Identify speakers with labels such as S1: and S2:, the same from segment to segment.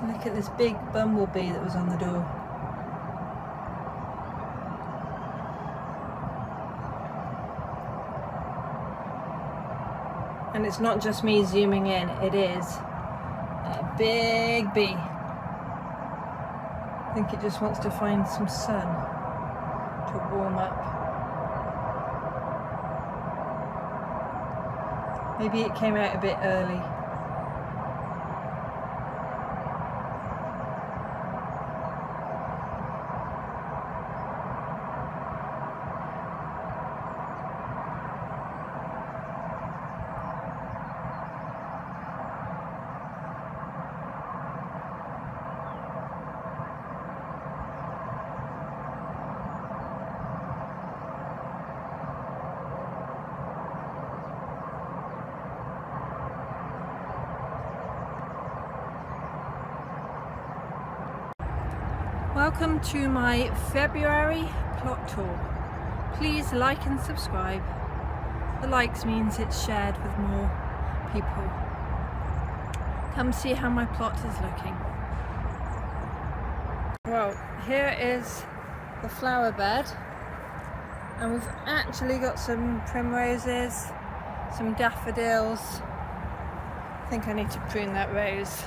S1: Look at this big bumblebee that was on the door. And it's not just me zooming in, it is a big bee. I think it just wants to find some sun to warm up. Maybe it came out a bit early. Welcome to my February plot tour. Please like and subscribe. The likes means it's shared with more people. Come see how my plot is looking. Well, here is the flower bed, and we've actually got some primroses, some daffodils. I think I need to prune that rose.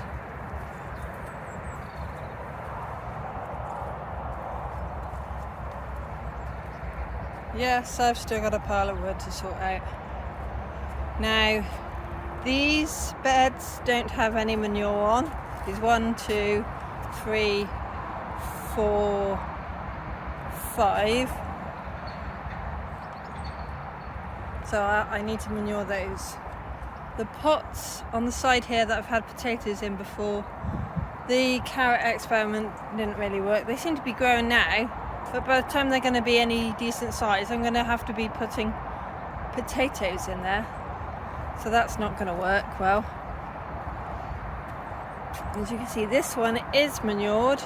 S1: Yes, I've still got a pile of wood to sort out. Now, these beds don't have any manure on. There's 1, 2, 3, 4, 5. So I need to manure those. The pots on the side here that I've had potatoes in before, the carrot experiment didn't really work. They seem to be growing now. But by the time they're going to be any decent size, I'm going to have to be putting potatoes in there. So that's not going to work well. As you can see, this one is manured.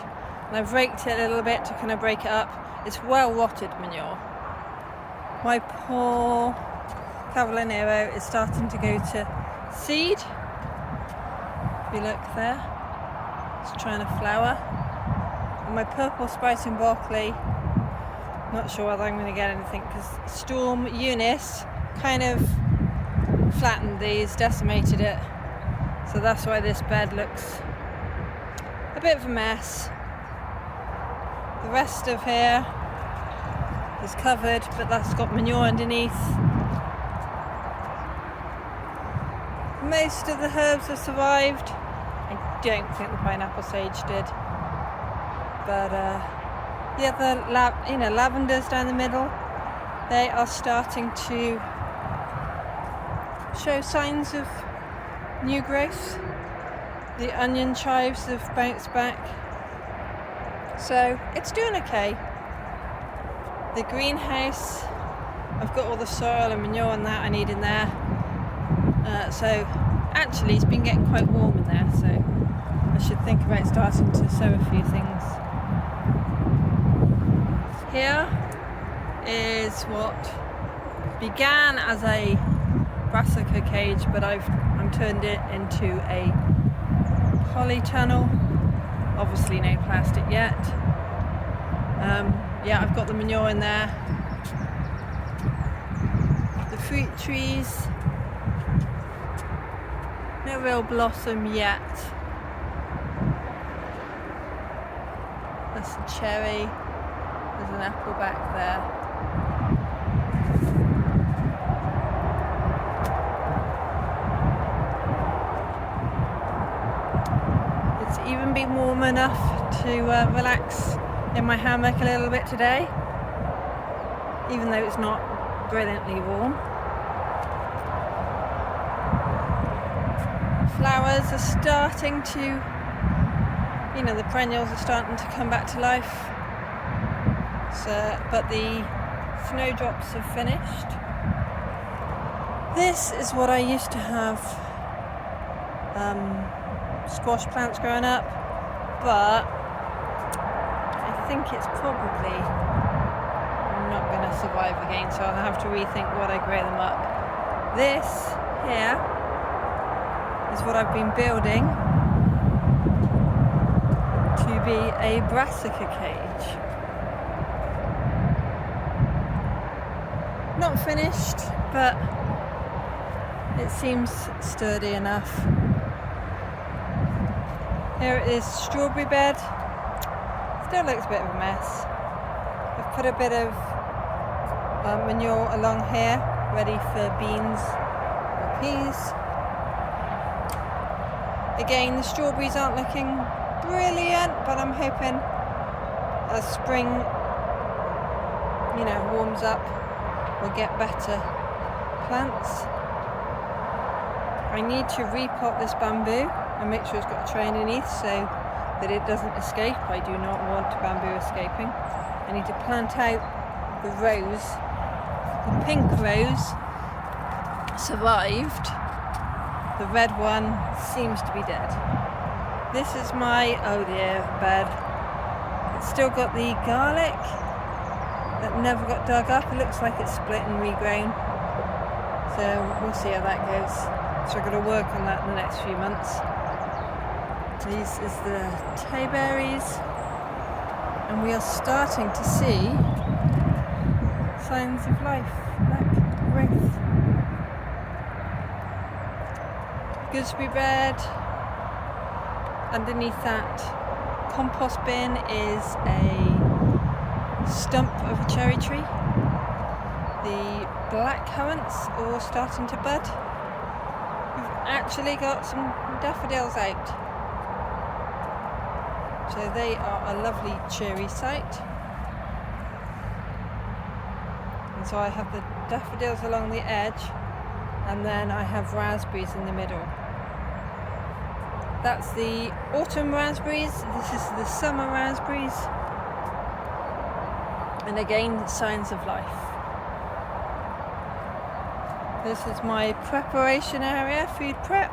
S1: And I've raked it a little bit to kind of break it up. It's well rotted manure. My poor Cavallonero is starting to go to seed. If you look there, it's trying to flower. And my purple sprouting broccoli, not sure whether I'm going to get anything because Storm Eunice kind of flattened these, decimated it. So that's why this bed looks a bit of a mess. The rest of here is covered, but that's got manure underneath. Most of the herbs have survived. I don't think the pineapple sage did. But yeah, the lavenders down the middle, they are starting to show signs of new growth. The onion chives have bounced back, so it's doing okay. The greenhouse, I've got all the soil and manure and that I need in there. So actually it's been getting quite warm in there, so I should think about starting to sow a few things. Here is what began as a Brassica cage, but I'm turned it into a polytunnel. Obviously no plastic yet. Yeah, I've got the manure in there. The fruit trees, no real blossom yet. There's a cherry. There's an apple back there. It's even been warm enough to relax in my hammock a little bit today, even though it's not brilliantly warm. Flowers are starting to, the perennials are starting to come back to life. But the snowdrops have finished. This is what I used to have squash plants growing up, but I think it's probably not going to survive again, so I'll have to rethink what I grow them up. This here is what I've been building a Brassica Cage. Not finished, but it seems sturdy enough. Here it is, strawberry bed. Still looks a bit of a mess. I've put a bit of manure along here, ready for beans or peas. Again, the strawberries aren't looking brilliant, but I'm hoping as spring, warms up, we'll get better plants. I need to repot this bamboo and make sure it's got a tray underneath so that it doesn't escape. I do not want bamboo escaping. I need to plant out the rose. The pink rose survived. The red one seems to be dead. This is my, oh dear, bed. It's still got the garlic that never got dug up. It looks like it's split and regrown. So we'll see how that goes. So I'm going to work on that in the next few months. This is the tayberries, and we are starting to see signs of life, like growth. Gooseberry bed. Underneath that compost bin is a stump of a cherry tree. The black currants are all starting to bud. We've actually got some daffodils out. So they are a lovely cheery sight. And so I have the daffodils along the edge, and then I have raspberries in the middle. That's the autumn raspberries, this is the summer raspberries. And again, signs of life. This is my preparation area, food prep.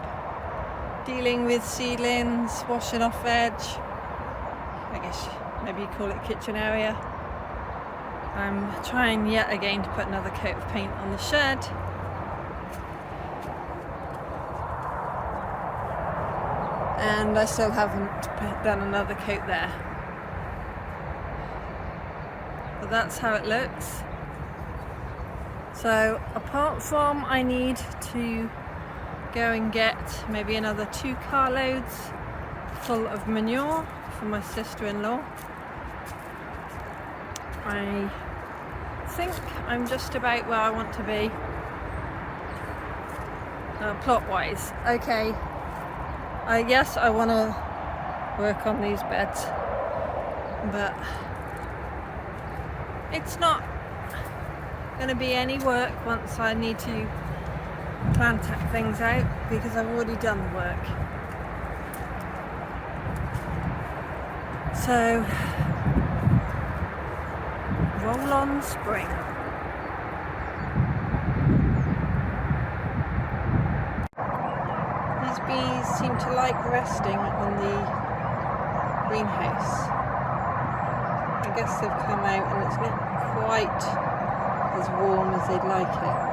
S1: Dealing with seedlings, washing off veg. I guess maybe you call it kitchen area. I'm trying yet again to put another coat of paint on the shed. And I still haven't done another coat there. But that's how it looks. So apart from I need to go and get maybe another 2 carloads full of manure for my sister-in-law, I think I'm just about where I want to be plot-wise. Okay, yes, I want to work on these beds, but it's not going to be any work once I need to plant things out, because I've already done the work. So, roll on spring. These bees seem to like resting on the greenhouse. I guess they've come out and it's not quite as warm as they'd like it.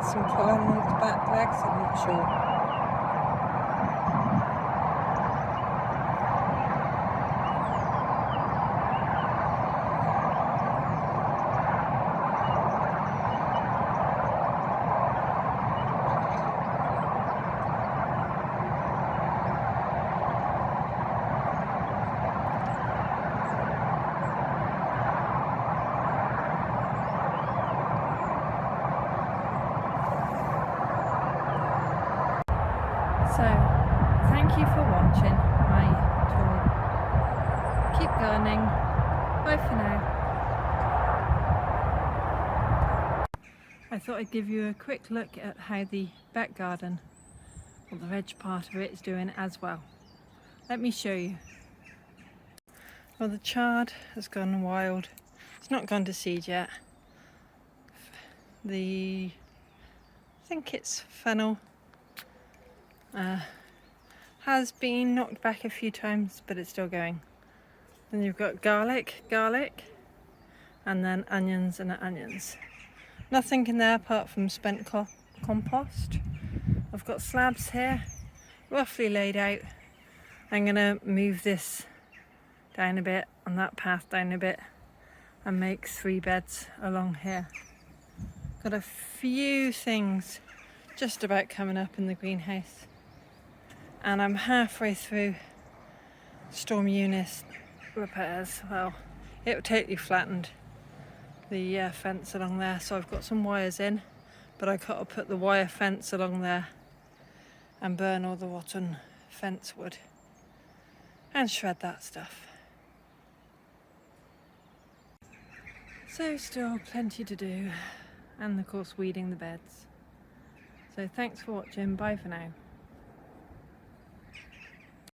S1: Some pollen on its back legs, I'm not sure. So, thank you for watching my tour. Keep gardening. Bye for now. I thought I'd give you a quick look at how the back garden, or the veg part of it, is doing as well. Let me show you. Well, the chard has gone wild. It's not gone to seed yet. I think it's fennel. Has been knocked back a few times, but it's still going. Then you've got garlic, and then onions and onions. Nothing in there apart from spent compost. I've got slabs here, roughly laid out. I'm gonna move this down a bit, and that path down a bit, and make 3 beds along here. Got a few things just about coming up in the greenhouse, and I'm halfway through Storm Eunice repairs. Well, it totally flattened the fence along there, so I've got some wires in, but I got to put the wire fence along there and burn all the rotten fence wood and shred that stuff. So still plenty to do, and of course weeding the beds. So thanks for watching, bye for now.